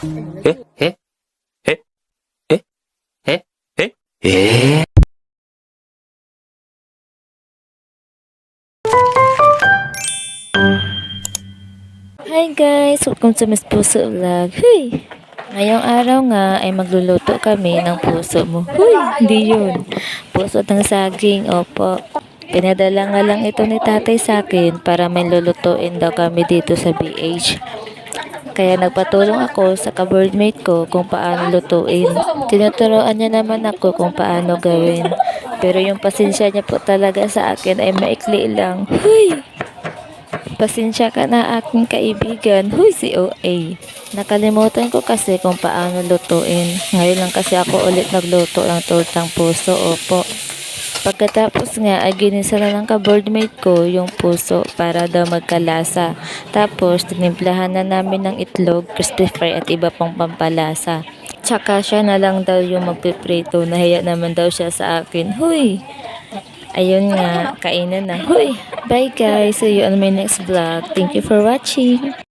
えええええええー Hi guys! Welcome to Miss Puso Vlog. Huy! Ngayong araw nga ay magluluto kami ng puso mo. Huy! Hindi yun. Puso ng saging. Opo. Pinadala nga lang ito ni tatay sa akin para may lulutuin daw kami dito sa BH. Kaya nagpatulong ako sa ka-boardmate ko kung paano lutuin. Tinuturoan niya naman ako kung paano gawin. Pero yung pasensya niya po talaga sa akin ay maikli lang. Huy! Pasensya ka na aking kaibigan. Huy, si OA. Nakalimutan ko kasi kung paano lutuin. Ngayon lang kasi ako ulit nagluto ng tortang puso. Opo. Pagkatapos nga ay ginisa na ng ka-boardmate ko yung puso para daw magkalasa. Tapos tinimplahan na namin ng itlog, crispy fry at iba pang pampalasa. Tsaka siya na lang daw yung magpiprito. Nahiya naman daw siya sa akin. Huy! Ayun nga, kainan na. Huy! Bye guys! See you on my next vlog. Thank you for watching!